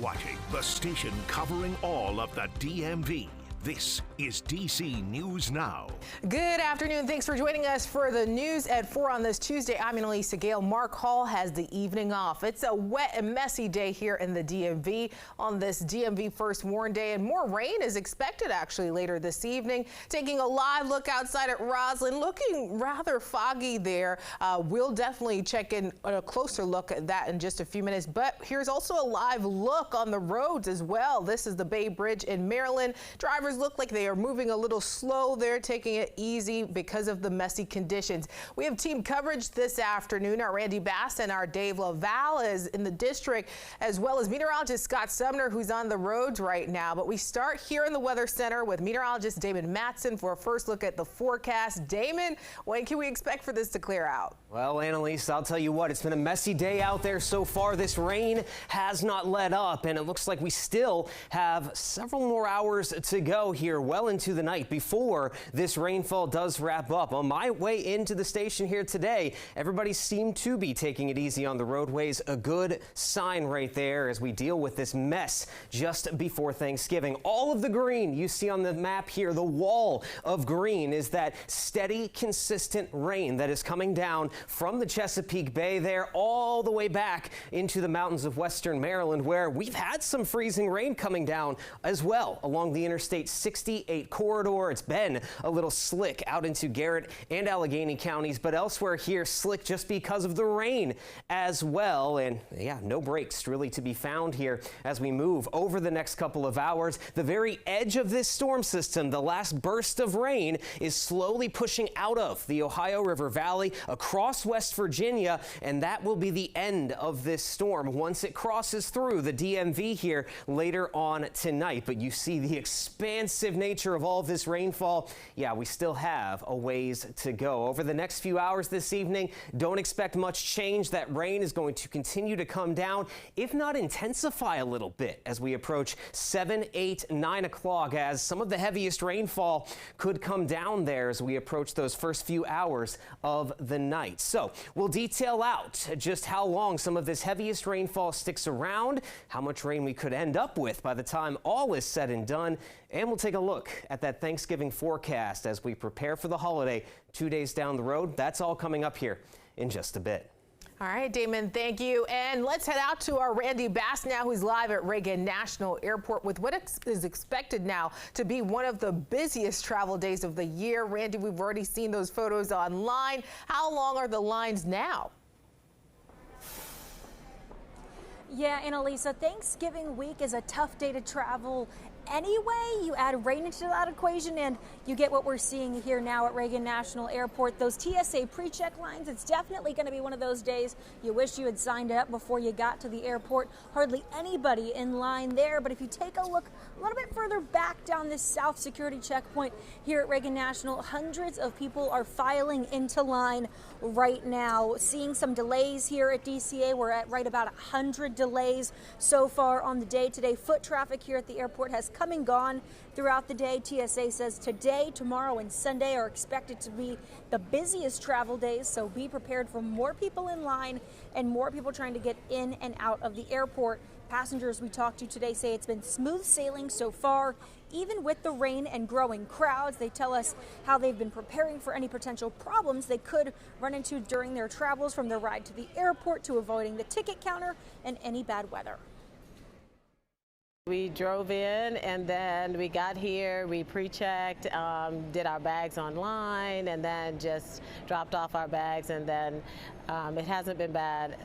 watching the station covering all of the DMV. This is DC News Now. Good afternoon. Thanks for joining us for the news at 4 on this Tuesday. I'm Annalisa Gale. Mark Hall has the evening off. It's a wet and messy day here in the DMV on this DMV First Warn Day, and more rain is expected actually later this evening. Taking a live look outside at Roslyn, looking rather foggy there. We'll definitely check in a closer look at that in just a few minutes, but here's also a live look on the roads as well. This is the Bay Bridge in Maryland. Drivers look like they are moving a little slow. They're taking it easy because of the messy conditions. We have team coverage this afternoon. Our Randy Bass and our Dave LaValle is in the district, as well as meteorologist Scott Sumner, who's on the roads right now. But we start here in the Weather Center with meteorologist Damon Matson for a first look at the forecast. Damon, when can we expect for this to clear out? Well, Annalise, I'll tell you what, it's been a messy day out there so far. This rain has not let up, and it looks like we still have several more hours to go here well into the night before this rainfall does wrap up. On my way into the station here today, everybody seemed to be taking it easy on the roadways. A good sign right there as we deal with this mess just before Thanksgiving. All of the green you see on the map here, the wall of green, is that steady, consistent rain that is coming down from the Chesapeake Bay there all the way back into the mountains of western Maryland, where we've had some freezing rain coming down as well along the Interstate 68 corridor. It's been a little slick out into Garrett and Allegheny counties, but elsewhere here slick just because of the rain as well. And yeah, no breaks really to be found here as we move over the next couple of hours. The very edge of this storm system, the last burst of rain, is slowly pushing out of the Ohio River Valley across West Virginia, and that will be the end of this storm once it crosses through the DMV here later on tonight. But you see the expansive nature of all of this rainfall. Yeah, we still have a ways to go. Over the next few hours this evening, don't expect much change. That rain is going to continue to come down, if not intensify a little bit as we approach 7, 8, 9 o'clock, as some of the heaviest rainfall could come down there as we approach those first few hours of the night. So we'll detail out just how long some of this heaviest rainfall sticks around, how much rain we could end up with by the time all is said and done, and we'll take a look at that Thanksgiving forecast as we prepare for the holiday 2 days down the road. That's all coming up here in just a bit. All right, Damon, thank you. And let's head out to our Randy Bass now, who's live at Reagan National Airport with what is expected now to be one of the busiest travel days of the year. Randy, we've already seen those photos online. How long are the lines now? Yeah, Annalisa, Thanksgiving week is a tough day to travel anyway. You add rain into that equation and you get what we're seeing here now at Reagan National Airport. Those TSA pre-check lines, it's definitely going to be one of those days you wish you had signed up before you got to the airport. Hardly anybody in line there, but if you take a look a little bit further back down this south security checkpoint here at Reagan National, hundreds of people are filing into line right now. Seeing some delays here at DCA. We're at right about 100 delays so far on the day today. Foot traffic here at the airport has come and gone throughout the day. TSA says today, tomorrow, and Sunday are expected to be the busiest travel days, so be prepared for more people in line and more people trying to get in and out of the airport. Passengers we talked to today say it's been smooth sailing so far, even with the rain and growing crowds. They tell us how they've been preparing for any potential problems they could run into during their travels, from their ride to the airport to avoiding the ticket counter and any bad weather. We drove in and then we got here, we pre-checked, did our bags online, and then just dropped off our bags, and then it hasn't been bad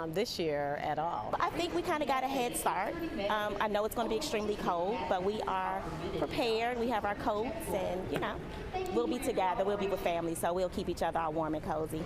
this year at all. I think we kind of got a head start. I know it's going to be extremely cold, but we are prepared. We have our coats, and you know, we'll be together. We'll be with family, so we'll keep each other all warm and cozy.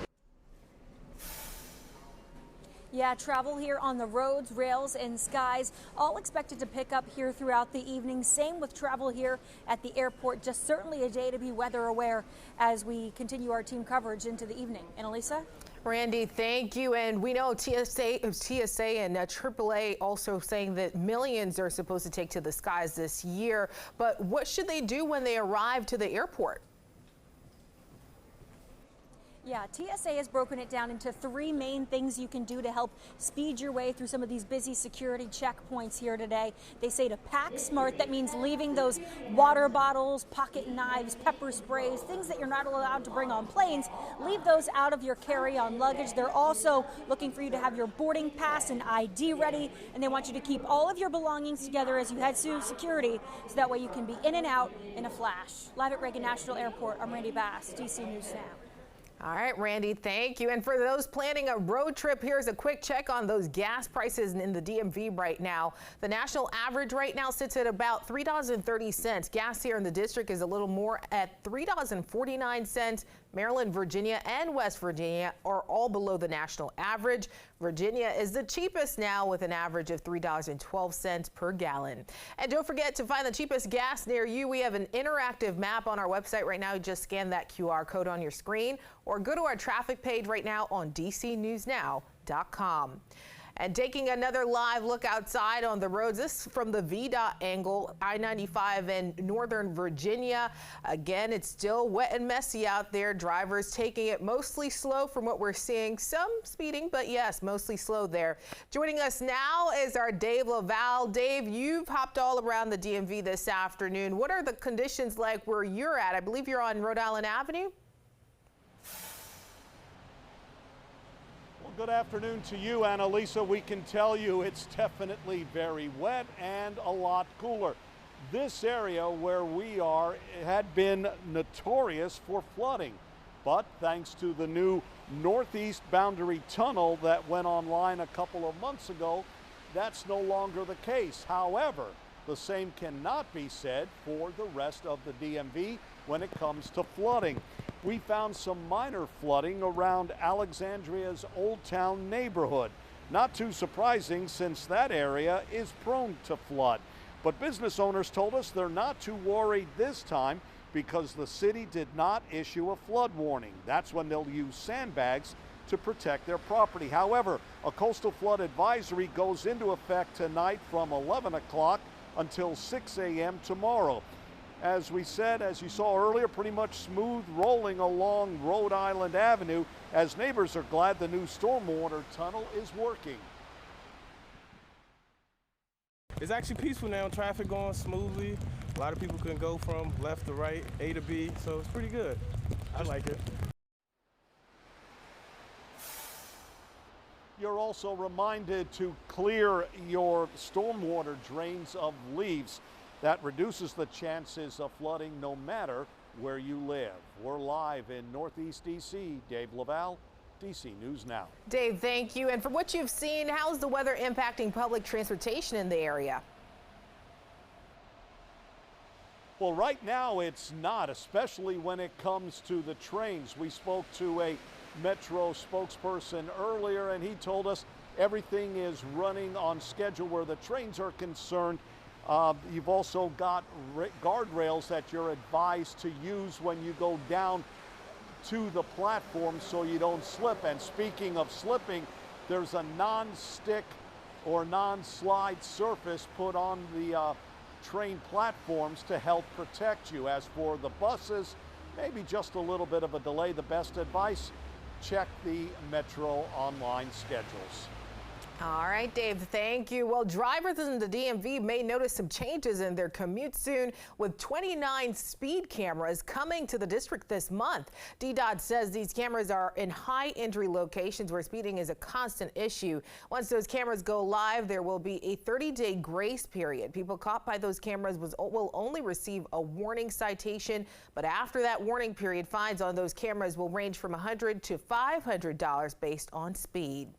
Yeah, travel here on the roads, rails, and skies, all expected to pick up here throughout the evening. Same with travel here at the airport. Just certainly a day to be weather aware as we continue our team coverage into the evening. Annalisa? Randy, thank you. And we know TSA and AAA also saying that millions are supposed to take to the skies this year. But what should they do when they arrive to the airport? Yeah, TSA has broken it down into 3 main things you can do to help speed your way through some of these busy security checkpoints here today. They say to pack smart. That means leaving those water bottles, pocket knives, pepper sprays, things that you're not allowed to bring on planes. Leave those out of your carry-on luggage. They're also looking for you to have your boarding pass and ID ready, and they want you to keep all of your belongings together as you head through security, so that way you can be in and out in a flash. Live at Reagan National Airport, I'm Randy Bass, DC News Now. All right, Randy, thank you. And for those planning a road trip, here's a quick check on those gas prices in the DMV right now. The national average right now sits at about $3.30. Gas here in the district is a little more at $3.49. Maryland, Virginia, and West Virginia are all below the national average. Virginia is the cheapest now with an average of $3.12 per gallon. And don't forget to find the cheapest gas near you. We have an interactive map on our website right now. You just scan that QR code on your screen or go to our traffic page right now on DCNewsNow.com. And taking another live look outside on the roads, this from the VDOT angle, I-95 in Northern Virginia. Again, it's still wet and messy out there. Drivers taking it mostly slow from what we're seeing. Some speeding, but yes, mostly slow there. Joining us now is our Dave Laval. Dave, you've hopped all around the DMV this afternoon. What are the conditions like where you're at? I believe you're on Rhode Island Avenue. Good afternoon to you, Annalisa. We can tell you it's definitely very wet and a lot cooler. This area where we are had been notorious for flooding, but thanks to the new Northeast Boundary Tunnel that went online a couple of months ago, that's no longer the case. However, the same cannot be said for the rest of the DMV when it comes to flooding. We found some minor flooding around Alexandria's Old Town neighborhood. Not too surprising since that area is prone to flood. But business owners told us they're not too worried this time because the city did not issue a flood warning. That's when they'll use sandbags to protect their property. However, a coastal flood advisory goes into effect tonight from 11 o'clock until 6 a.m. tomorrow. As we said, as you saw earlier, pretty much smooth rolling along Rhode Island Avenue as neighbors are glad the new stormwater tunnel is working. It's actually peaceful now, traffic going smoothly. A lot of people can go from left to right, A to B, so it's pretty good. I like it. You're also reminded to clear your stormwater drains of leaves. That reduces the chances of flooding no matter where you live. We're live in Northeast DC. Dave Laval, DC News Now. Dave, thank you. And from what you've seen, how's the weather impacting public transportation in the area? Well, right now it's not, especially when it comes to the trains. We spoke to a Metro spokesperson earlier, and he told us everything is running on schedule where the trains are concerned. You've also got guardrails that you're advised to use when you go down to the platform so you don't slip. And speaking of slipping, there's a non-stick or non-slide surface put on the train platforms to help protect you. As for the buses, maybe just a little bit of a delay. The best advice, check the Metro online schedules. All right, Dave, thank you. Well, drivers in the DMV may notice some changes in their commute soon with 29 speed cameras coming to the district this month. DDOT says these cameras are in high injury locations where speeding is a constant issue. Once those cameras go live, there will be a 30-day grace period. People caught by those cameras will only receive a warning citation, but after that warning period, fines on those cameras will range from $100 to $500 based on speed.